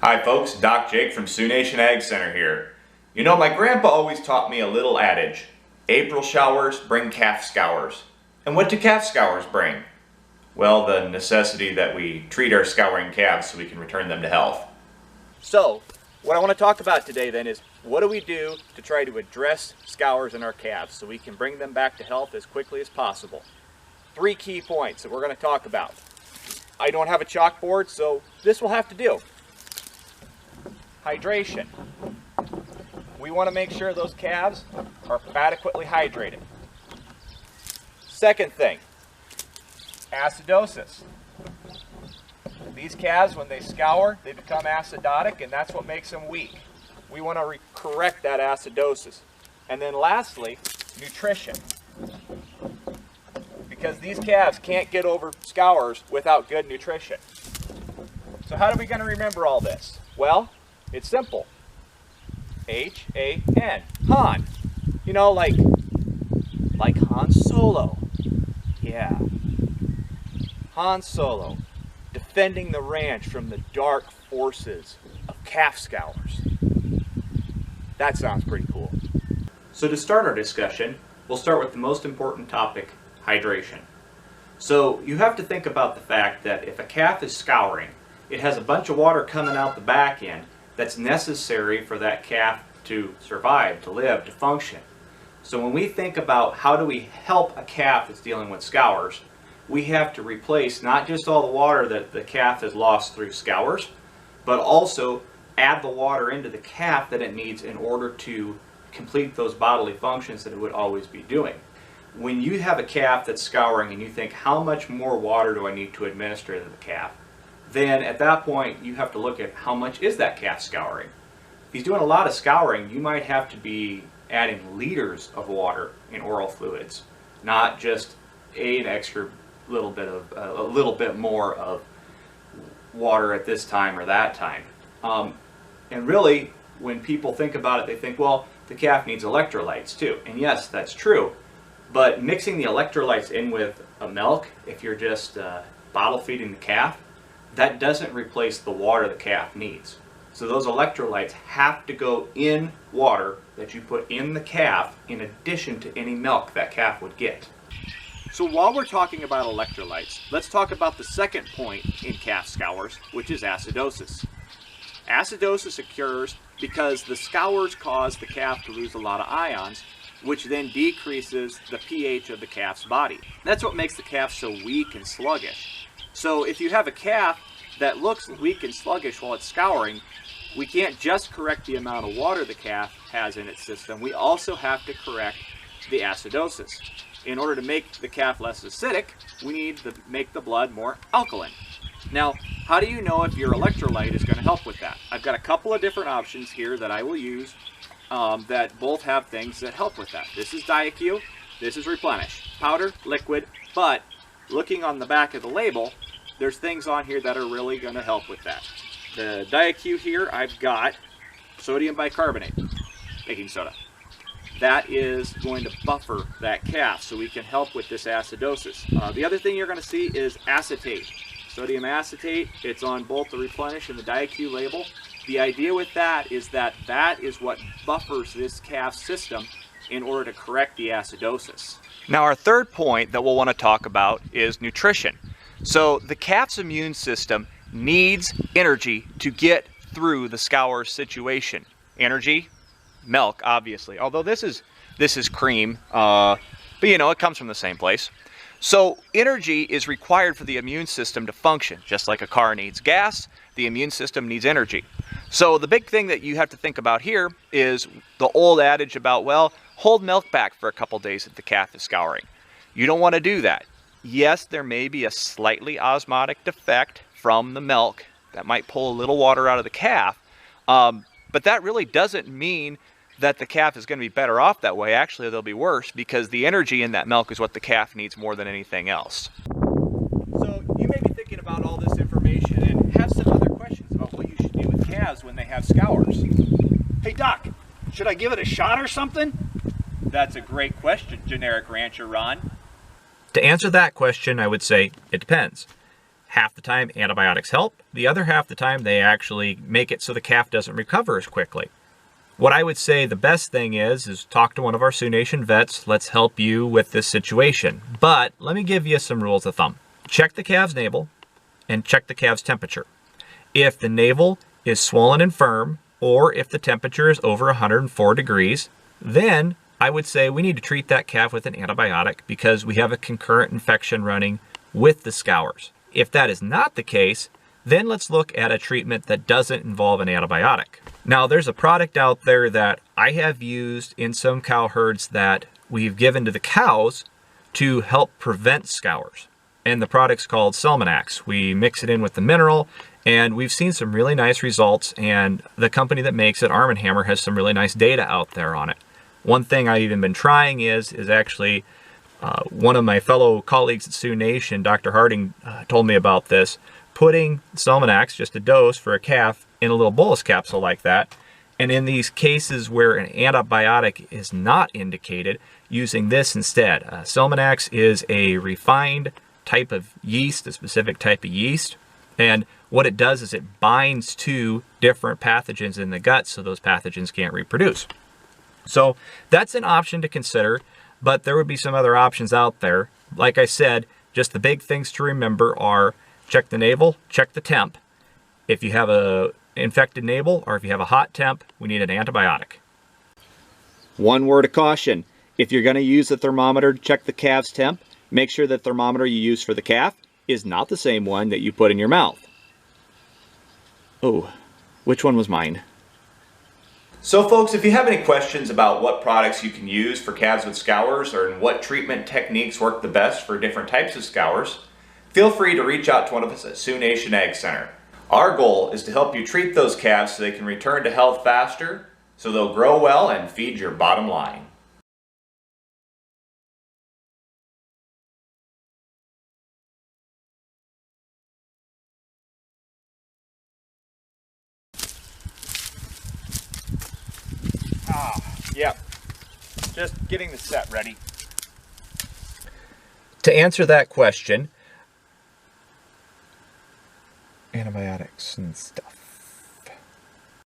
Hi folks, Doc Jake from Sioux Nation Ag Center here. You know, my grandpa always taught me a little adage. April showers bring calf scours. And what do calf scours bring? Well, the necessity that we treat our scouring calves so we can return them to health. So, what I want to talk about today then is what do we do to try to address scours in our calves so we can bring them back to health as quickly as possible. 3 key points that we're going to talk about. I don't have a chalkboard, so this will have to do. Hydration. We want to make sure those calves are adequately hydrated. Second thing, acidosis. These calves, when they scour, they become acidotic, and that's what makes them weak. We want to correct that acidosis. And then lastly, nutrition. Because these calves can't get over scours without good nutrition. So how are we going to remember all this? Well, it's simple. H-A-N. Han. You know, like Han Solo. Yeah. Han Solo. Defending the ranch from the dark forces of calf scours. That sounds pretty cool. So to start our discussion, we'll start with the most important topic, hydration. So you have to think about the fact that if a calf is scouring, it has a bunch of water coming out the back end that's necessary for that calf to survive, to live, to function. So when we think about how do we help a calf that's dealing with scours, we have to replace not just all the water that the calf has lost through scours, but also add the water into the calf that it needs in order to complete those bodily functions that it would always be doing. When you have a calf that's scouring and you think, how much more water do I need to administer to the calf? Then at that point you have to look at how much is that calf scouring. If he's doing a lot of scouring, you might have to be adding liters of water in oral fluids, not just an extra little bit more of water at this time or that time. And really, when people think about it, they think, well, the calf needs electrolytes too. And yes, that's true. But mixing the electrolytes in with a milk, if you're just bottle feeding the calf, that doesn't replace the water the calf needs. So those electrolytes have to go in water that you put in the calf in addition to any milk that calf would get. So while we're talking about electrolytes, let's talk about the second point in calf scours, which is acidosis. Acidosis occurs because the scours cause the calf to lose a lot of ions, which then decreases the pH of the calf's body. That's what makes the calf so weak and sluggish. So if you have a calf that looks weak and sluggish while it's scouring, we can't just correct the amount of water the calf has in its system. We also have to correct the acidosis. In order to make the calf less acidic, we need to make the blood more alkaline. Now, how do you know if your electrolyte is going to help with that? I've got a couple of different options here that I will use that both have things that help with that. This is DiaQ, this is Replenish. Powder, liquid, but looking on the back of the label, there's things on here that are really going to help with that. The DiaQ here, I've got sodium bicarbonate, baking soda. That is going to buffer that calf so we can help with this acidosis. The other thing you're going to see is acetate. Sodium acetate, it's on both the Replenish and the DiaQ label. The idea with that is that is what buffers this calf's system in order to correct the acidosis. Now our third point that we'll want to talk about is nutrition. So the calf's immune system needs energy to get through the scour situation. Energy, milk, obviously. Although this is cream, but you know, it comes from the same place. So energy is required for the immune system to function. Just like a car needs gas, the immune system needs energy. So the big thing that you have to think about here is the old adage about, well, hold milk back for a couple days if the calf is scouring. You don't want to do that. Yes, there may be a slightly osmotic defect from the milk that might pull a little water out of the calf, but that really doesn't mean that the calf is going to be better off that way. Actually, they'll be worse because the energy in that milk is what the calf needs more than anything else. So you may be thinking about all this information and have some other questions about what you should do with calves when they have scours. Hey Doc, should I give it a shot or something? That's a great question, generic rancher Ron. To answer that question, I would say it depends. Half the time antibiotics help, the other half the time they actually make it so the calf doesn't recover as quickly. What I would say the best thing is talk to one of our Sioux Nation vets. Let's help you with this situation. But let me give you some rules of thumb. Check the calf's navel and check the calf's temperature. If the navel is swollen and firm, or if the temperature is over 104 degrees, then I would say we need to treat that calf with an antibiotic because we have a concurrent infection running with the scours. If that is not the case, then let's look at a treatment that doesn't involve an antibiotic. Now, there's a product out there that I have used in some cow herds that we've given to the cows to help prevent scours. And the product's called Selmanax. We mix it in with the mineral, and we've seen some really nice results, and the company that makes it, Arm & Hammer, has some really nice data out there on it. One thing I've even been trying is actually one of my fellow colleagues at Sioux Nation, Dr. Harding, told me about this, putting Selmanax, just a dose for a calf, in a little bolus capsule like that. And in these cases where an antibiotic is not indicated, using this instead. Selmanax is a refined type of yeast, a specific type of yeast. And what it does is it binds to different pathogens in the gut so those pathogens can't reproduce. So that's an option to consider, but there would be some other options out there. Like I said, just the big things to remember are check the navel, check the temp. If you have a infected navel or if you have a hot temp, we need an antibiotic. One word of caution. If you're going to use the thermometer to check the calf's temp, make sure the thermometer you use for the calf is not the same one that you put in your mouth. Oh, which one was mine? So folks, if you have any questions about what products you can use for calves with scours or what treatment techniques work the best for different types of scours, feel free to reach out to one of us at Sioux Nation Ag Center. Our goal is to help you treat those calves so they can return to health faster, so they'll grow well and feed your bottom line. Yep. Just getting the set ready. To answer that question, antibiotics and stuff.